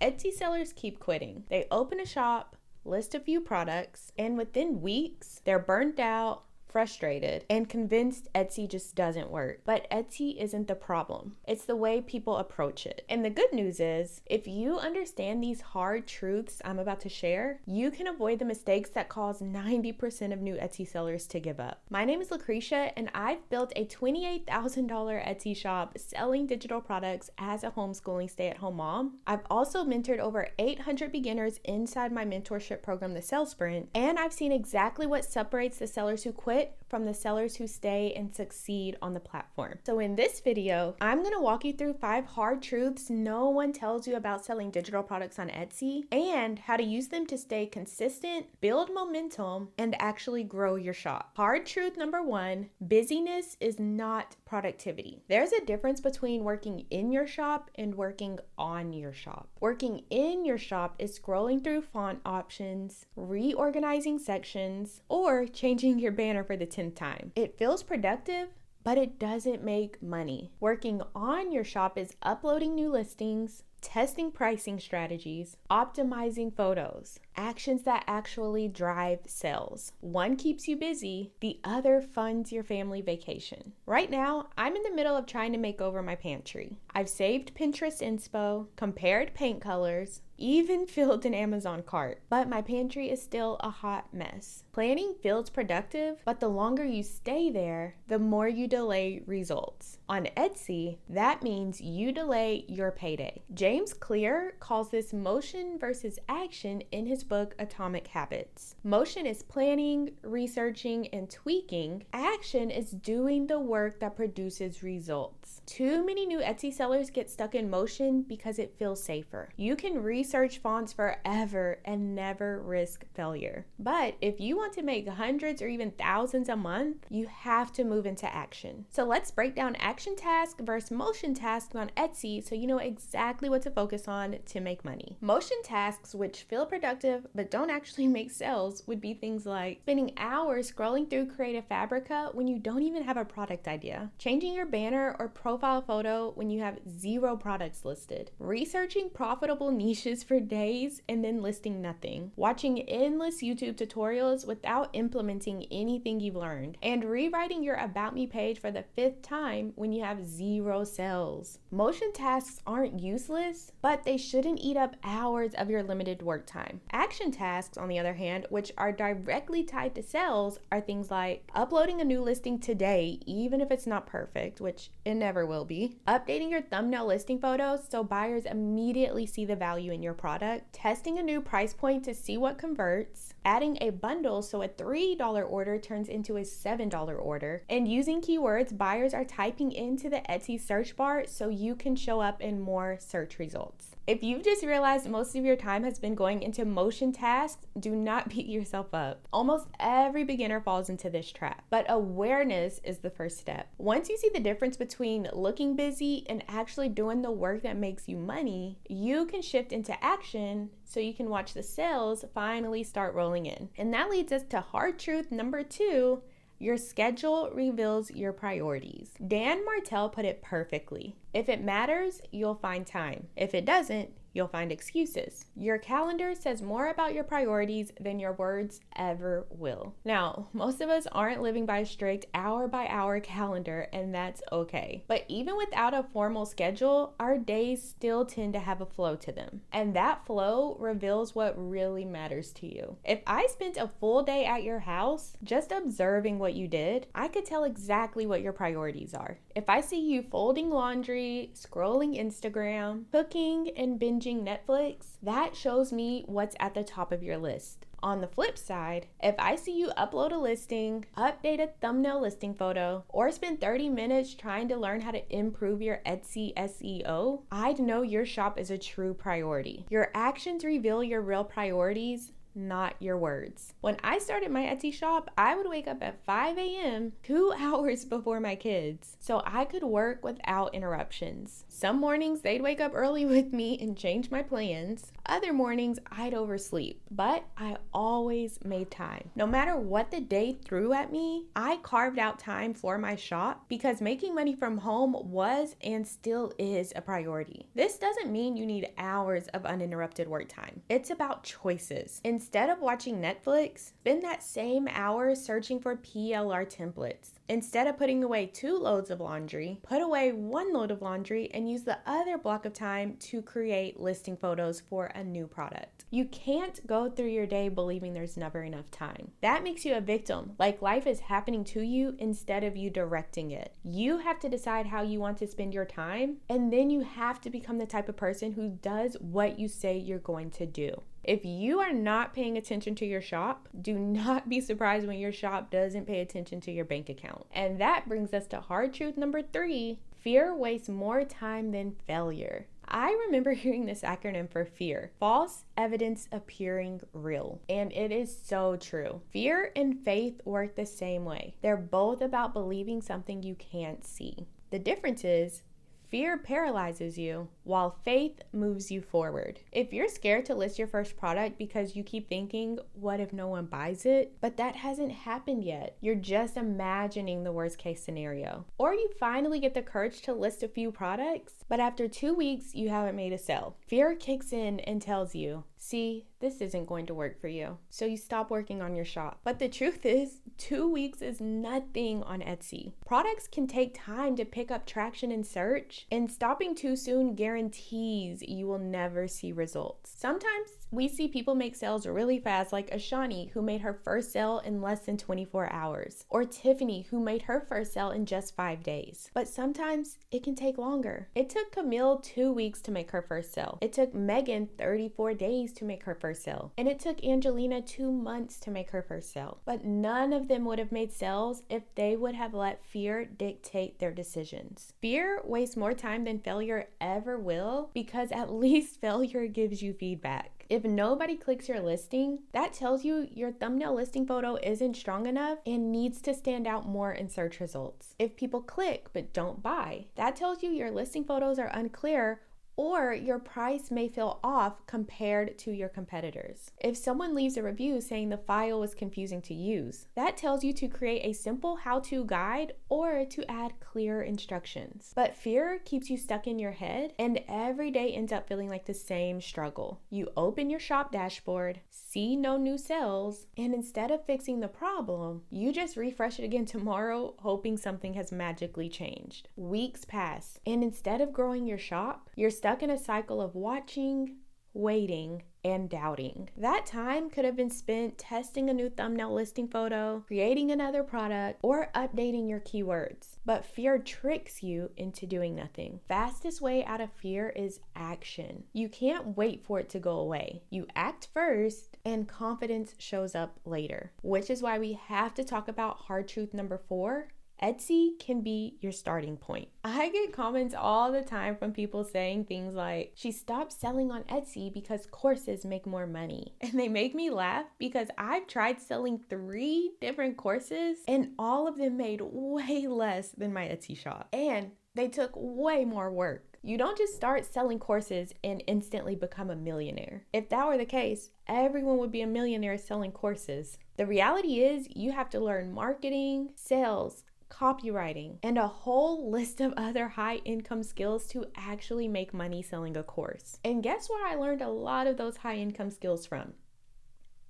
Etsy sellers keep quitting. They open a shop, list a few products, and within weeks, they're burnt out, frustrated, and convinced Etsy just doesn't work. But Etsy isn't the problem. It's the way people approach it. And the good news is, if you understand these hard truths I'm about to share, you can avoid the mistakes that cause 90% of new Etsy sellers to give up. My name is Lucretia, and I've built a $28,000 Etsy shop selling digital products as a homeschooling stay-at-home mom. I've also mentored over 800 beginners inside my mentorship program, the Sales Sprint, and I've seen exactly what separates the sellers who quit from the sellers who stay and succeed on the platform. So in this video, I'm going to walk you through 5 hard truths no one tells you about selling digital products on Etsy and how to use them to stay consistent, build momentum, and actually grow your shop. Hard truth number 1, busyness is not productivity. There's a difference between working in your shop and working on your shop. Working in your shop is scrolling through font options, reorganizing sections, or changing your banner for the 10th time. It feels productive, but it doesn't make money. Working on your shop is uploading new listings, testing pricing strategies, optimizing photos, actions that actually drive sales. One keeps you busy, the other funds your family vacation. Right now, I'm in the middle of trying to make over my pantry. I've saved Pinterest inspo, compared paint colors, even filled an Amazon cart, but my pantry is still a hot mess. Planning feels productive, but the longer you stay there, the more you delay results. On Etsy, that means you delay your payday. James Clear calls this motion versus action in his book Atomic Habits. Motion is planning, researching, and tweaking. Action is doing the work that produces results. Too many new Etsy sellers get stuck in motion because it feels safer. You can research fonts forever and never risk failure. But if you want to make hundreds or even thousands a month, you have to move into action. So let's break down action task versus motion tasks on Etsy so you know exactly what to focus on to make money. Motion tasks, which feel productive but don't actually make sales, would be things like spending hours scrolling through Creative Fabrica when you don't even have a product idea, changing your banner or profile photo when you have 0 products listed, researching profitable niches for days and then listing nothing, watching endless YouTube tutorials without implementing anything you've learned, and rewriting your About Me page for the 5th time when you have 0 sales. Motion tasks aren't useless, but they shouldn't eat up hours of your limited work time. Action tasks, on the other hand, which are directly tied to sales, are things like uploading a new listing today, even if it's not perfect, which it never will be, updating your thumbnail listing photos so buyers immediately see the value in your product, testing a new price point to see what converts, adding a bundle so a $3 order turns into a $7 order, and using keywords buyers are typing into the Etsy search bar so you can show up in more search results. If you've just realized most of your time has been going into motion tasks, do not beat yourself up. Almost every beginner falls into this trap, but awareness is the first step. Once you see the difference between looking busy and actually doing the work that makes you money, you can shift into action so you can watch the sales finally start rolling in. And that leads us to hard truth number 2. Your schedule reveals your priorities. Dan Martell put it perfectly. If it matters, you'll find time. If it doesn't, you'll find excuses. Your calendar says more about your priorities than your words ever will. Now, most of us aren't living by a strict hour-by-hour calendar, and that's okay. But even without a formal schedule, our days still tend to have a flow to them. And that flow reveals what really matters to you. If I spent a full day at your house just observing what you did, I could tell exactly what your priorities are. If I see you folding laundry, scrolling Instagram, cooking, and binging Netflix, that shows me what's at the top of your list. On the flip side, if I see you upload a listing, update a thumbnail listing photo, or spend 30 minutes trying to learn how to improve your Etsy SEO, I'd know your shop is a true priority. Your actions reveal your real priorities, not your words. When I started my Etsy shop, I would wake up at 5 a.m., 2 hours before my kids, so I could work without interruptions. Some mornings they'd wake up early with me and change my plans. Other mornings I'd oversleep, but I always made time. No matter what the day threw at me, I carved out time for my shop because making money from home was and still is a priority. This doesn't mean you need hours of uninterrupted work time. It's about choices. Instead of watching Netflix, spend that same hour searching for PLR templates. Instead of putting away 2 loads of laundry, put away 1 load of laundry and use the other block of time to create listing photos for a new product. You can't go through your day believing there's never enough time. That makes you a victim, like life is happening to you instead of you directing it. You have to decide how you want to spend your time, and then you have to become the type of person who does what you say you're going to do. If you are not paying attention to your shop, do not be surprised when your shop doesn't pay attention to your bank account. And that brings us to hard truth number 3. Fear wastes more time than failure. I remember hearing this acronym for FEAR, false evidence appearing real. And it is so true. Fear and faith work the same way. They're both about believing something you can't see. The difference is, fear paralyzes you, while faith moves you forward. If you're scared to list your first product because you keep thinking, what if no one buys it? But that hasn't happened yet. You're just imagining the worst case scenario. Or you finally get the courage to list a few products, but after 2 weeks, you haven't made a sale. Fear kicks in and tells you, see, this isn't going to work for you. So you stop working on your shop. But the truth is, 2 weeks is nothing on Etsy. Products can take time to pick up traction in search, and stopping too soon guarantees you will never see results. Sometimes we see people make sales really fast, like Ashani, who made her first sale in less than 24 hours, or Tiffany, who made her first sale in just 5 days. But sometimes it can take longer. It took Camille 2 weeks to make her first sale. It took Megan 34 days to make her first sale. And it took Angelina 2 months to make her first sale. But none of them would have made sales if they would have let fear dictate their decisions. Fear wastes more time than failure ever will, because at least failure gives you feedback. If nobody clicks your listing, that tells you your thumbnail listing photo isn't strong enough and needs to stand out more in search results. If people click but don't buy, that tells you your listing photos are unclear, or your price may feel off compared to your competitors. If someone leaves a review saying the file was confusing to use, that tells you to create a simple how-to guide or to add clear instructions. But fear keeps you stuck in your head, and every day ends up feeling like the same struggle. You open your shop dashboard, see no new sales, and instead of fixing the problem, you just refresh it again tomorrow, hoping something has magically changed. Weeks pass, and instead of growing your shop, you're stuck in a cycle of watching, waiting, and doubting. That time could have been spent testing a new thumbnail listing photo, creating another product, or updating your keywords. But fear tricks you into doing nothing. Fastest way out of fear is action. You can't wait for it to go away. You act first, and confidence shows up later. Which is why we have to talk about hard truth number 4. Etsy can be your starting point. I get comments all the time from people saying things like, she stopped selling on Etsy because courses make more money. And they make me laugh because I've tried selling 3 different courses and all of them made way less than my Etsy shop. And they took way more work. You don't just start selling courses and instantly become a millionaire. If that were the case, everyone would be a millionaire selling courses. The reality is you have to learn marketing, sales, copywriting, and a whole list of other high income skills to actually make money selling a course. And guess where I learned a lot of those high income skills from?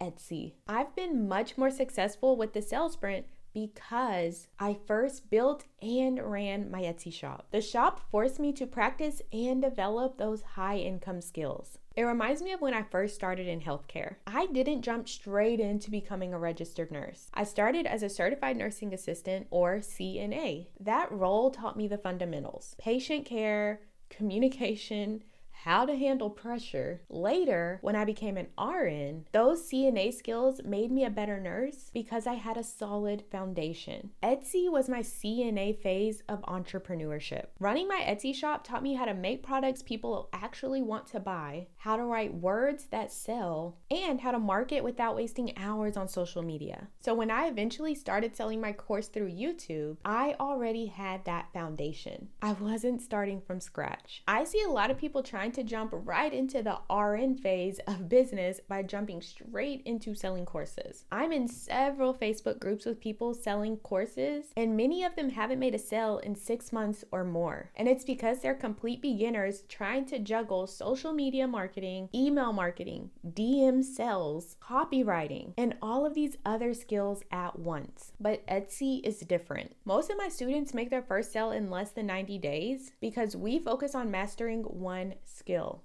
Etsy. I've been much more successful with the sales sprint because I first built and ran my Etsy shop. The shop forced me to practice and develop those high income skills. It reminds me of when I first started in healthcare. I didn't jump straight into becoming a registered nurse. I started as a certified nursing assistant, or CNA. That role taught me the fundamentals: patient care, communication, how to handle pressure. Later, when I became an RN, those CNA skills made me a better nurse because I had a solid foundation. Etsy was my CNA phase of entrepreneurship. Running my Etsy shop taught me how to make products people actually want to buy, how to write words that sell, and how to market without wasting hours on social media. So when I eventually started selling my course through YouTube, I already had that foundation. I wasn't starting from scratch. I see a lot of people trying to jump right into the RN phase of business by jumping straight into selling courses. I'm in several Facebook groups with people selling courses, and many of them haven't made a sale in 6 months or more. And it's because they're complete beginners trying to juggle social media marketing, email marketing, DM sales, copywriting, and all of these other skills at once. But Etsy is different. Most of my students make their first sale in less than 90 days because we focus on mastering one skill: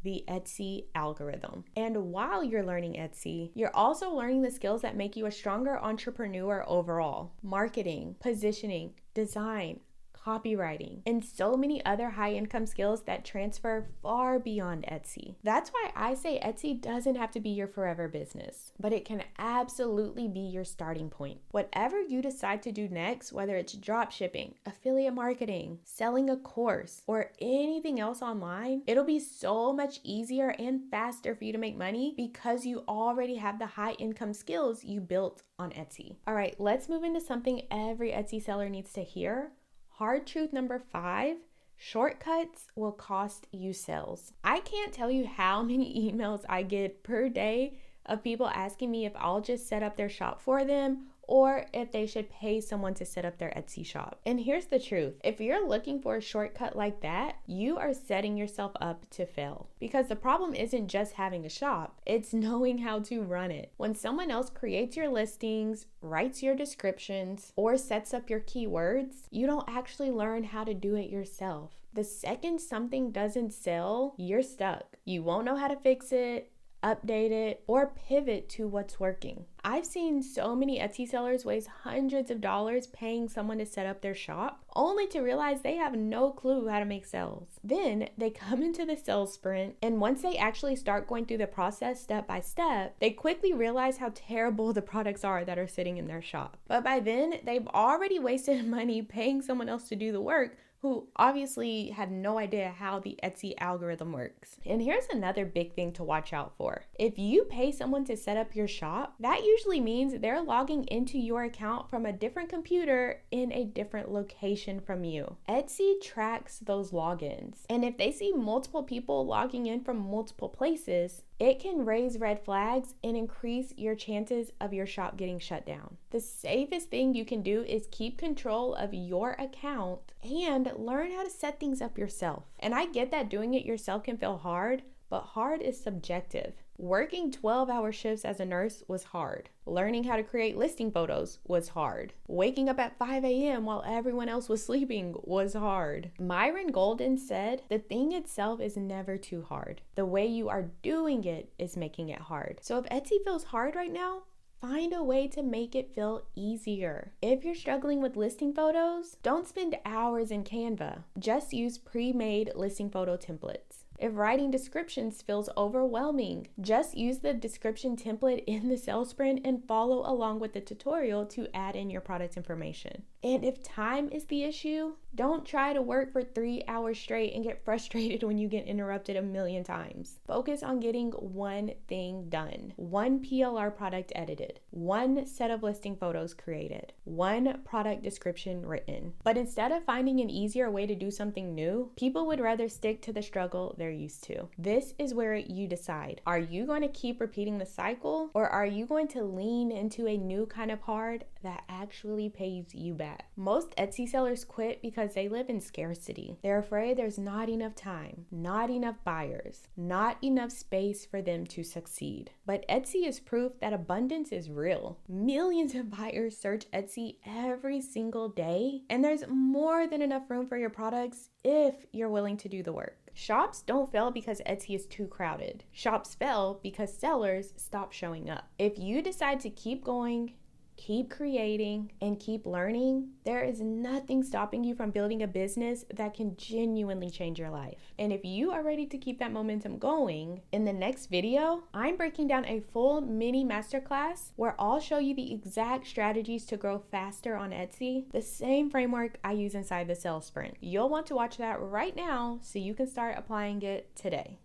the Etsy algorithm. And while you're learning Etsy, you're also learning the skills that make you a stronger entrepreneur overall: marketing, positioning, design, copywriting, and so many other high income skills that transfer far beyond Etsy. That's why I say Etsy doesn't have to be your forever business, but it can absolutely be your starting point. Whatever you decide to do next, whether it's drop shipping, affiliate marketing, selling a course, or anything else online, it'll be so much easier and faster for you to make money because you already have the high income skills you built on Etsy. All right, let's move into something every Etsy seller needs to hear. Hard truth number 5, shortcuts will cost you sales. I can't tell you how many emails I get per day of people asking me if I'll just set up their shop for them or if they should pay someone to set up their Etsy shop. And here's the truth. If you're looking for a shortcut like that, you are setting yourself up to fail. Because the problem isn't just having a shop, it's knowing how to run it. When someone else creates your listings, writes your descriptions, or sets up your keywords, you don't actually learn how to do it yourself. The second something doesn't sell, you're stuck. You won't know how to fix it, update it, or pivot to what's working. I've seen so many Etsy sellers waste hundreds of dollars paying someone to set up their shop, only to realize they have no clue how to make sales. Then they come into the sales sprint, and once they actually start going through the process step by step, they quickly realize how terrible the products are that are sitting in their shop. But by then, they've already wasted money paying someone else to do the work, who obviously had no idea how the Etsy algorithm works. And here's another big thing to watch out for. If you pay someone to set up your shop, that usually means they're logging into your account from a different computer in a different location from you. Etsy tracks those logins, and if they see multiple people logging in from multiple places, it can raise red flags and increase your chances of your shop getting shut down. The safest thing you can do is keep control of your account and learn how to set things up yourself. And I get that doing it yourself can feel hard, but hard is subjective. Working 12-hour shifts as a nurse was hard. Learning how to create listing photos was hard. Waking up at 5 a.m. while everyone else was sleeping was hard. Myron Golden said, "The thing itself is never too hard. The way you are doing it is making it hard." So if Etsy feels hard right now, find a way to make it feel easier. If you're struggling with listing photos, don't spend hours in Canva. Just use pre-made listing photo templates. If writing descriptions feels overwhelming, just use the description template in the sales sprint and follow along with the tutorial to add in your product information. And if time is the issue, don't try to work for 3 hours straight and get frustrated when you get interrupted a million times. Focus on getting one thing done. One PLR product edited, one set of listing photos created, one product description written. But instead of finding an easier way to do something new, people would rather stick to the struggle they're used to. This is where you decide. Are you going to keep repeating the cycle, or are you going to lean into a new kind of hard that actually pays you back? Most Etsy sellers quit because they live in scarcity. They're afraid there's not enough time, not enough buyers, not enough space for them to succeed. But Etsy is proof that abundance is real. Millions of buyers search Etsy every single day, and there's more than enough room for your products if you're willing to do the work. Shops don't fail because Etsy is too crowded. Shops fail because sellers stop showing up. If you decide to keep going, keep creating, and keep learning, there is nothing stopping you from building a business that can genuinely change your life. And if you are ready to keep that momentum going, in the next video, I'm breaking down a full mini masterclass where I'll show you the exact strategies to grow faster on Etsy, the same framework I use inside the sales sprint. You'll want to watch that right now so you can start applying it today.